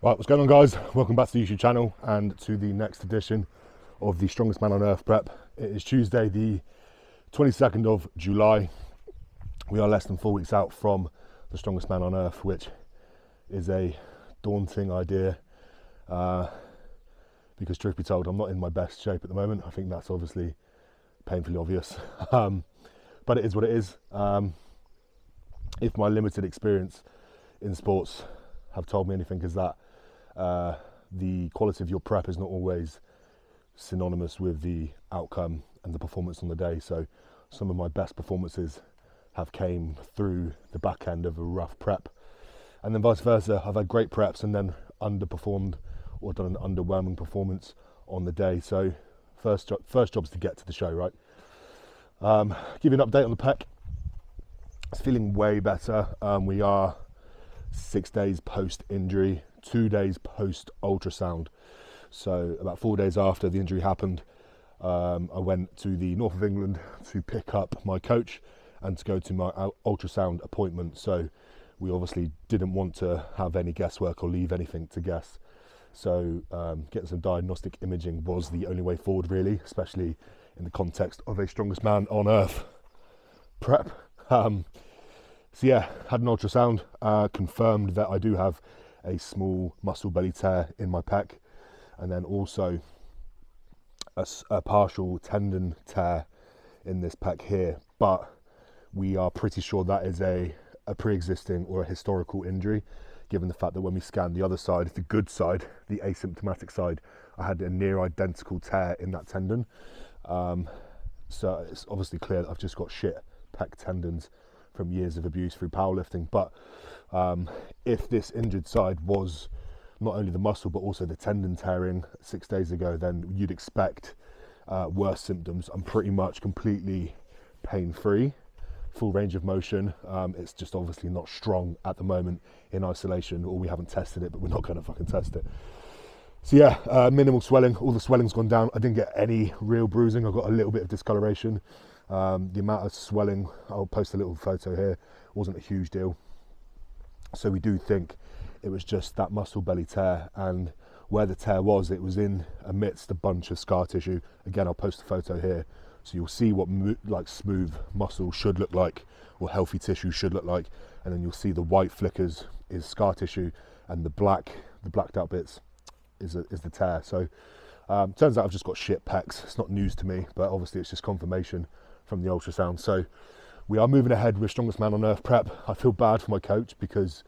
Right, what's going on, guys? Welcome back to the YouTube channel and to the next edition of the Strongest Man on Earth prep. It is Tuesday the 22nd of July. We are less than 4 weeks out from the Strongest Man on Earth, which is a daunting idea because, truth be told, I'm not in my best shape at the moment. I think that's obviously painfully obvious, but it is what it is. If my limited experience in sports have told me anything, is that the quality of your prep is not always synonymous with the outcome and the performance on the day. So some of my best performances have came through the back end of a rough prep, and then vice versa. I've had great preps and then underperformed or done an underwhelming performance on the day. So first job is to get to the show, right? Give you an update on the pec. It's feeling way better. We are 6 days post injury, 2 days post ultrasound. So about 4 days after the injury happened, I went to the north of England to pick up my coach and to go to my ultrasound appointment. So we obviously didn't want to have any guesswork or leave anything to guess. So getting some diagnostic imaging was the only way forward, really, especially in the context of a Strongest Man on Earth prep. So yeah, had an ultrasound, confirmed that I do have a small muscle belly tear in my pec, and then also a partial tendon tear in this pec here. But we are pretty sure that is a pre-existing or a historical injury, given the fact that when we scanned the other side, the good side, the asymptomatic side, I had a near identical tear in that tendon. So it's obviously clear that I've just got shit pec tendons from years of abuse through powerlifting. But if this injured side was not only the muscle but also the tendon tearing 6 days ago, then you'd expect worse symptoms. I'm pretty much completely pain-free, full range of motion. It's just obviously not strong at the moment in isolation, or we haven't tested it, but we're not going to fucking test it. So yeah, minimal swelling. All the swelling's gone down. I didn't get any real bruising. I got a little bit of discoloration. The amount of swelling, I'll post a little photo here, wasn't a huge deal. So we do think it was just that muscle belly tear, and where the tear was, it was in amidst a bunch of scar tissue. Again, I'll post a photo here, so you'll see what like smooth muscle should look like, or healthy tissue should look like, and then you'll see the white flickers is scar tissue, and the blacked out bits is the tear. So turns out I've just got shit pecs. It's not news to me, but obviously it's just confirmation from the ultrasound. So we are moving ahead with Strongest Man on Earth prep. I feel bad for my coach because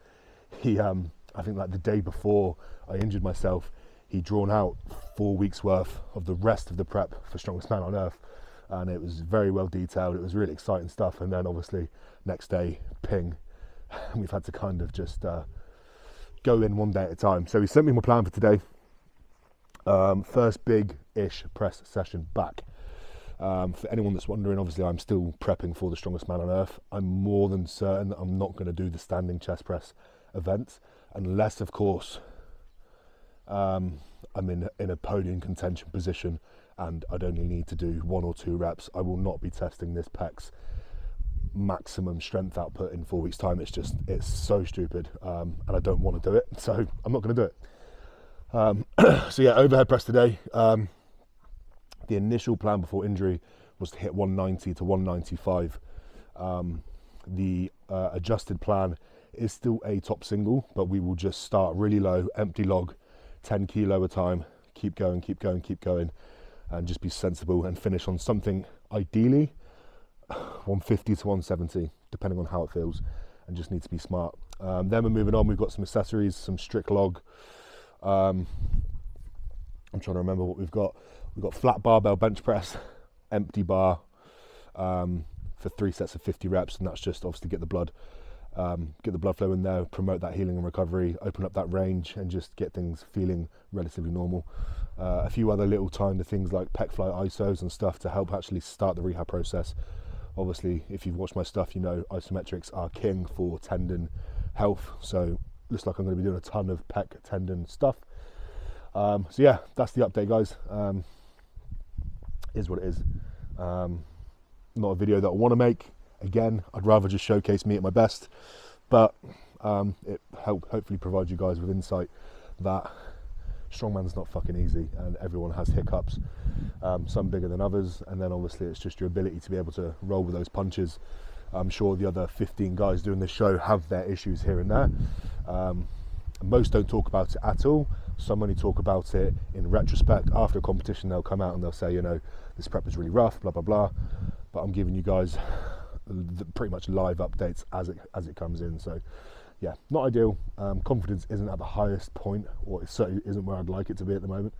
he, I think like the day before I injured myself, he'd drawn out 4 weeks worth of the rest of the prep for Strongest Man on Earth, and it was very well detailed. It was really exciting stuff. And then obviously next day, ping, we've had to kind of just go in one day at a time. So he sent me my plan for today. First big-ish press session back. For anyone that's wondering, obviously I'm still prepping for the Strongest Man on Earth. I'm more than certain that I'm not going to do the standing chest press event, unless of course I'm in a podium contention position and I'd only need to do 1 or 2 reps. I will not be testing this pec's maximum strength output in 4 weeks time. It's so stupid, and I don't want to do it, so I'm not going to do it. So yeah, overhead press today. The initial plan before injury was to hit 190 to 195. The adjusted plan is still a top single, but we will just start really low, empty log, 10 kilo a time, keep going, and just be sensible and finish on something ideally 150 to 170, depending on how it feels, and just need to be smart. Then we're moving on. We've got some accessories, some strict log. I'm trying to remember what we've got. We've got flat barbell bench press, empty bar, for 3 sets of 50 reps, and that's just obviously get the blood flow in there, promote that healing and recovery, open up that range, and just get things feeling relatively normal. A few other little tiny things like pec fly isos and stuff to help actually start the rehab process. Obviously, if you've watched my stuff, you know isometrics are king for tendon health. So looks like I'm going to be doing a ton of pec tendon stuff. So yeah, that's the update, guys. Is what it is. Not a video that I want to make. Again, I'd rather just showcase me at my best, but it hopefully provide you guys with insight that strongman's not fucking easy, and everyone has hiccups, some bigger than others, and then obviously it's just your ability to be able to roll with those punches. I'm sure the other 15 guys doing this show have their issues here and there. Most don't talk about it at all. Some only talk about it in retrospect. After a competition, they'll come out and they'll say, you know, this prep was really rough, blah blah blah. But I'm giving you guys pretty much live updates as it comes in. So yeah, not ideal. Confidence isn't at the highest point, or it certainly isn't where I'd like it to be at the moment.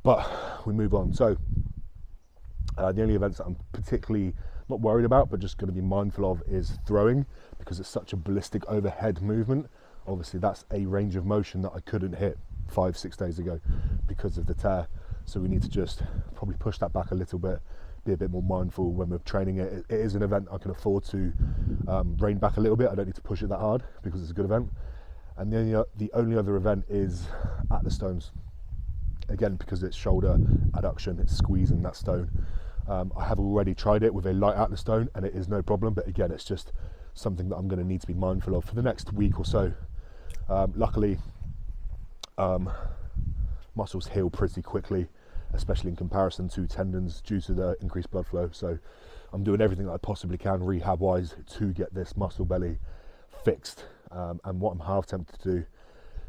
But we move on. So the only events that I'm particularly not worried about, but just going to be mindful of, is throwing, because it's such a ballistic overhead movement. Obviously that's a range of motion that I couldn't hit 5-6 days ago because of the tear. So we need to just probably push that back a little bit, be a bit more mindful when we're training it. It is an event I can afford to rein back a little bit. I don't need to push it that hard because it's a good event. And the only other event is at the stones. Again, because it's shoulder adduction, it's squeezing that stone. I have already tried it with a light atlas stone and it is no problem, but again, it's just something that I'm going to need to be mindful of for the next week or so. Luckily, muscles heal pretty quickly, especially in comparison to tendons due to the increased blood flow. So I'm doing everything that I possibly can rehab wise to get this muscle belly fixed. And what I'm half tempted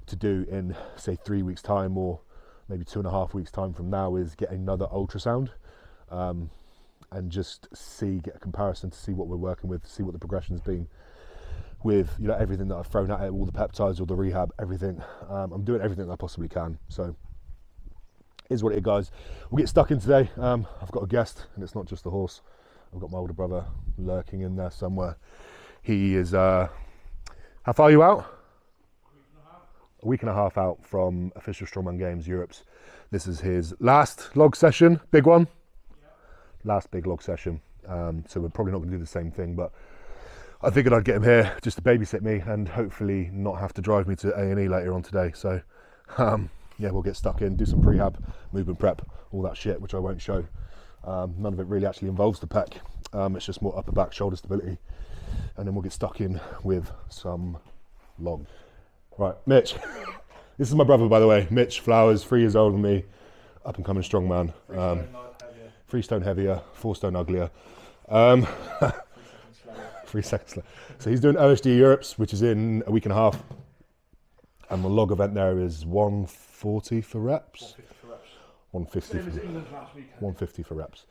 to do in say 3 weeks time, or maybe 2.5 weeks time from now, is get another ultrasound and just get a comparison to see what we're working with, see what the progression's been with, you know, everything that I've thrown at it, all the peptides, all the rehab, everything. I'm doing everything that I possibly can. So here's what it is, guys. We'll get stuck in today. I've got a guest, and it's not just a horse. I've got my older brother lurking in there somewhere. He is how far are you out? A week and a half out from official Strongman Games Europe's. This is his last log session, big one. Last big log session. So we're probably not going to do the same thing, but I figured I'd get him here just to babysit me and hopefully not have to drive me to A&E later on today. So yeah, we'll get stuck in, do some prehab, movement prep, all that shit, which I won't show. None of it really actually involves the pec. It's just more upper back, shoulder stability. And then we'll get stuck in with some log. Right, Mitch. This is my brother, by the way. Mitch Flowers, 3 years older than me, up and coming strongman. 3 stone heavier, 4 stone uglier. 3 seconds slower. So he's doing OSD Europe's, which is in a week and a half. And the log event there is 140 for reps. 150 for reps. 150 for reps.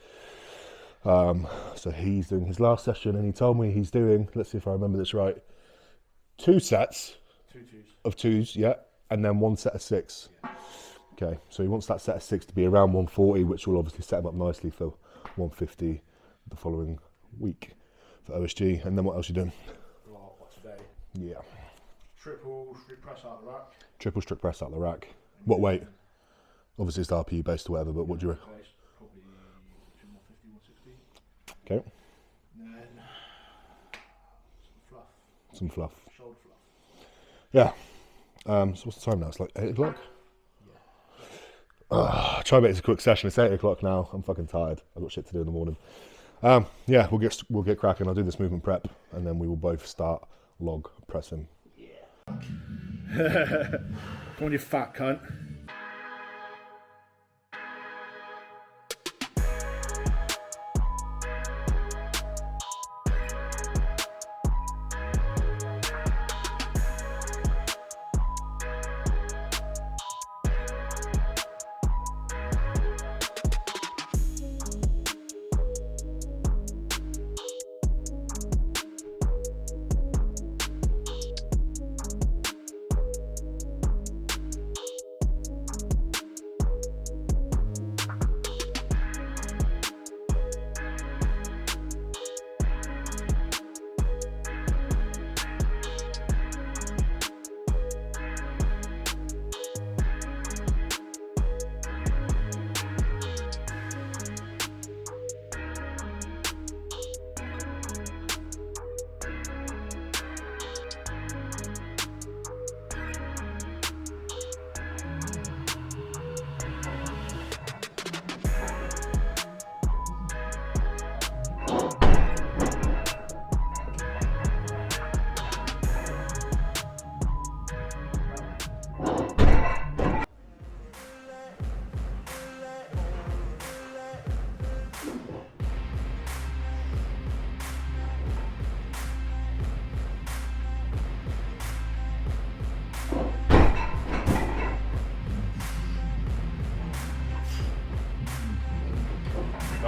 So he's doing his last session, and he told me he's doing, let's see if I remember this right, 2 sets of 2s, yeah, and then 1 set of 6. Yeah. Okay, so he wants that set of 6 to be around 140, which will obviously set him up nicely for 150 the following week for OSG. And then what else are you doing? What's today? Yeah. Triple strict press out the rack. Triple strict press out the rack. What weight? Obviously it's RPE based or whatever, but what do you reckon? Probably 150, 160. Okay. And then some fluff. Shoulder fluff. Yeah. So what's the time now? It's like 8 o'clock? Yeah. Try and make this a quick session. It's 8 o'clock now. I'm fucking tired. I've got shit to do in the morning. Yeah, we'll get cracking. I'll do this movement prep, and then we will both start log pressing. Yeah. Come on, you fat cunt.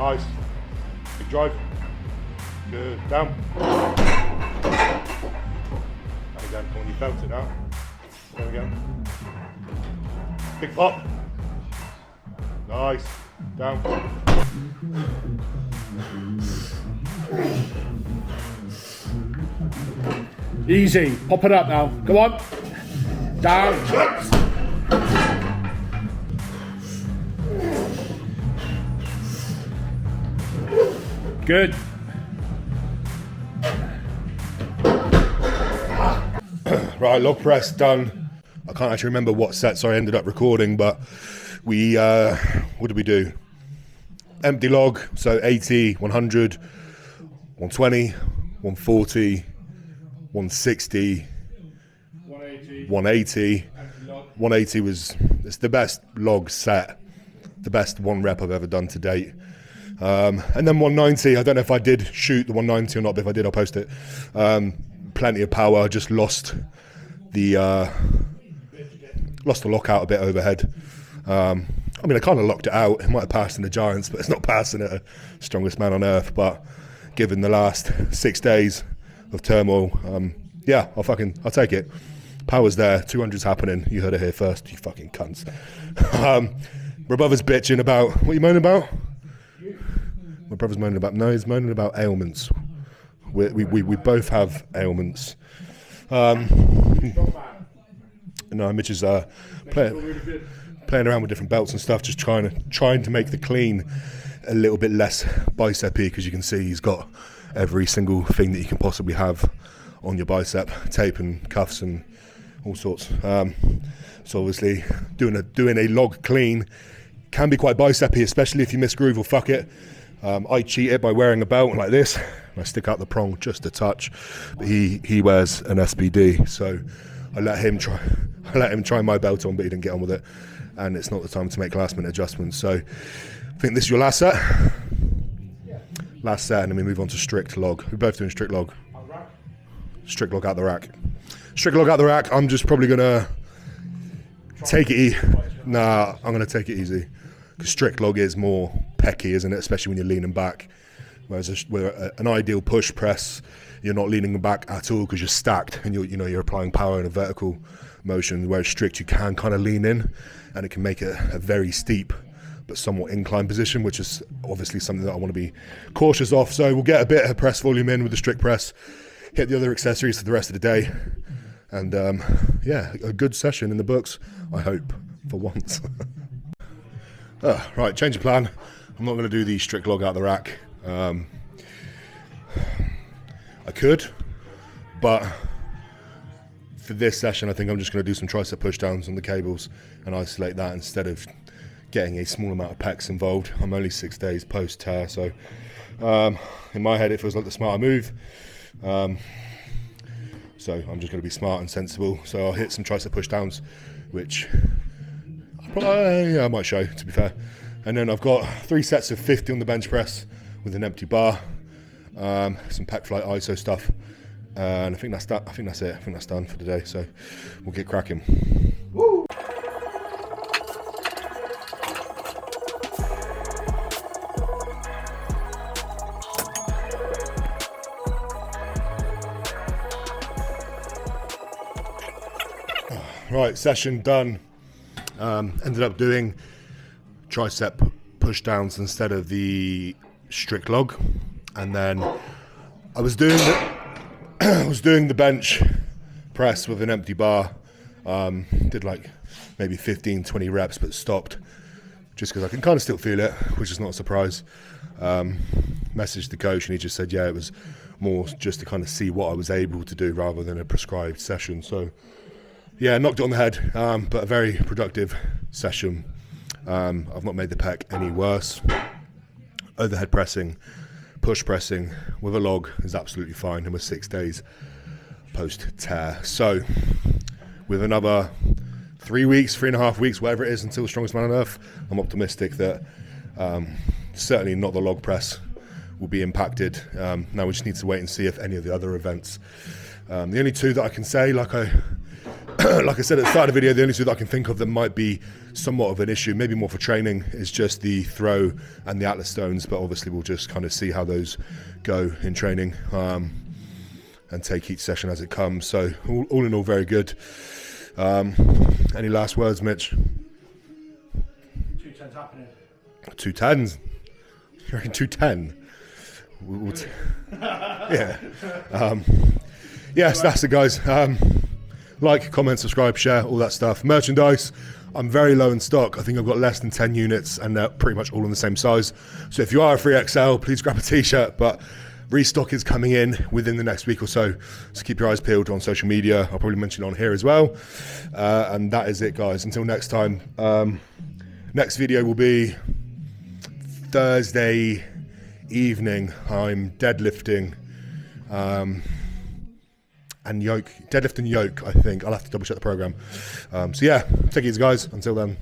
Nice. Big drive. Good. Down. And again, come on, you felt it now. There we go. Big pop. Nice. Down. Easy. Pop it up now. Come on. Down. Good. Right, log press done. I can't actually remember what sets I ended up recording, but we, what did we do? Empty log, so 80, 100, 120, 140, 160, 180. 180 was, it's the best log set, the best one rep I've ever done to date. And then 190, I don't know if I did shoot the 190 or not, but if I did, I'll post it. Plenty of power, I just lost the lockout a bit overhead. I mean, I kind of locked it out. It might have passed in the Giants, but it's not passing at a strongest man on earth. But given the last 6 days of turmoil, yeah, I'll take it. Power's there, 200's happening. You heard it here first, you fucking cunts. My brother's bitching about, what are you moaning about? My brother's moaning about, no, he's moaning about ailments. We both have ailments. No, Mitch is playing around with different belts and stuff, just trying to make the clean a little bit less bicep-y, because you can see he's got every single thing that you can possibly have on your bicep, tape and cuffs and all sorts. So obviously doing a log clean can be quite bicep-y, especially if you miss groove or fuck it. I cheat it by wearing a belt like this. I stick out the prong just a touch, but he wears an SBD, so I let him try my belt on, but he didn't get on with it, and it's not the time to make last minute adjustments. So I think this is your last set. Last set, and then we move on to strict log. We're both doing strict log. Strict log out the rack. Strict log out the rack. I'm just probably gonna take it easy. Nah, I'm gonna take it easy, because strict log is more pecky, isn't it? Especially when you're leaning back. Whereas an ideal push press, you're not leaning back at all because you're stacked and you're applying power in a vertical motion. Whereas strict, you can kind of lean in, and it can make it a very steep but somewhat inclined position, which is obviously something that I want to be cautious of. So we'll get a bit of press volume in with the strict press, hit the other accessories for the rest of the day, and yeah, a good session in the books, I hope, for once. Right, change of plan. I'm not going to do the strict log out the rack. I could, but for this session I think I'm just going to do some tricep push downs on the cables and isolate that instead of getting a small amount of pecs involved. I'm only 6 days post tear, so in my head it feels like the smarter move. So I'm just going to be smart and sensible. So I'll hit some tricep push downs, which I might show, to be fair. And then I've got 3 sets of 50 on the bench press with an empty bar, some pec flight ISO stuff, and I think that's that. I think that's it. I think that's done for today. So we'll get cracking. Woo! Right, session done. Ended up doing tricep push downs instead of the strict log, and then I was doing the bench press with an empty bar. Did like maybe 15-20 reps, but stopped just because I can kind of still feel it, which is not a surprise. Messaged the coach and he just said, yeah, it was more just to kind of see what I was able to do rather than a prescribed session. So yeah, knocked it on the head, but a very productive session. I've not made the pec any worse. Overhead pressing, push pressing with a log is absolutely fine, and we're 6 days post tear. So with another 3 weeks, 3.5 weeks, whatever it is, until the strongest man on earth, I'm optimistic that certainly not the log press will be impacted. Now we just need to wait and see if any of the other events. The only two that I can say, like I like I said at the start of the video, the only two that I can think of that might be somewhat of an issue, maybe more for training, is just the throw and the Atlas stones. But obviously we'll just kind of see how those go in training, and take each session as it comes. So all in all, very good. Any last words, Mitch? 210's happening. 210s? You reckon 210? Yeah. Yes, that's it, guys. Like, comment, subscribe, share, all that stuff. Merchandise, I'm very low in stock. I think I've got less than 10 units, and they're pretty much all in the same size. So if you are a 3XL, please grab a t-shirt. But restock is coming in within the next week or so. So keep your eyes peeled on social media. I'll probably mention it on here as well. And that is it, guys. Until next time. Next video will be Thursday evening. I'm deadlifting and yoke, deadlift and yoke, I think. I'll have to double check the program. So yeah, take it easy, guys. Until then.